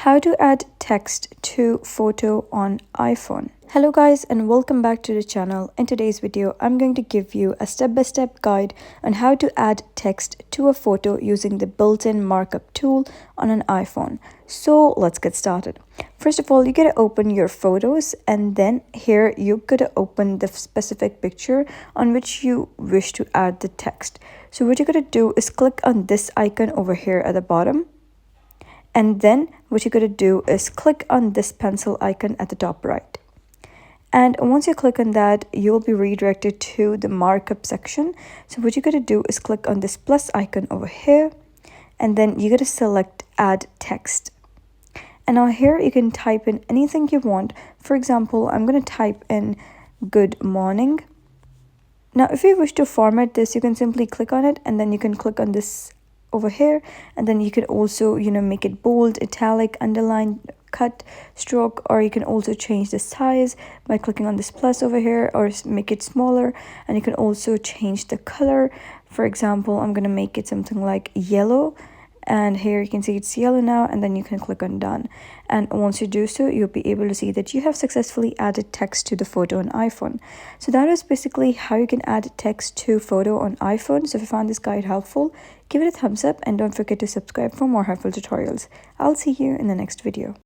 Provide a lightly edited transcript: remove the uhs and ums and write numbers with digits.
How to add text to photo on iPhone. Hello guys and welcome back to the channel. In today's video, I'm going to give you a step-by-step guide on how to add text to a photo using the built-in markup tool on an iPhone. So let's get started. First of all, you gotta open your photos, and then here you gotta open the specific picture on which you wish to add the text. So what you're gonna do is click on this icon over here at the bottom. And then what you're going to do is click on this pencil icon at the top right. And once you click on that, you'll be redirected to the markup section. So what you're going to do is click on this plus icon over here. And then you're going to select add text. And now here you can type in anything you want. For example, I'm going to type in good morning. Now, if you wish to format this, you can simply click on it, and then you can click on this over here, and then you can also make it bold, italic, underline, cut, stroke, or you can also change the size by clicking on this plus over here, or make it smaller. And you can also change the color. For example, I'm going to make it something like yellow, and here you can see it's yellow now, and then you can click on done. And once you do so, you'll be able to see that you have successfully added text to the photo on iPhone. So that is basically how you can add text to photo on iPhone. So if you found this guide helpful, give it a thumbs up and don't forget to subscribe for more helpful tutorials. I'll see you in the next video.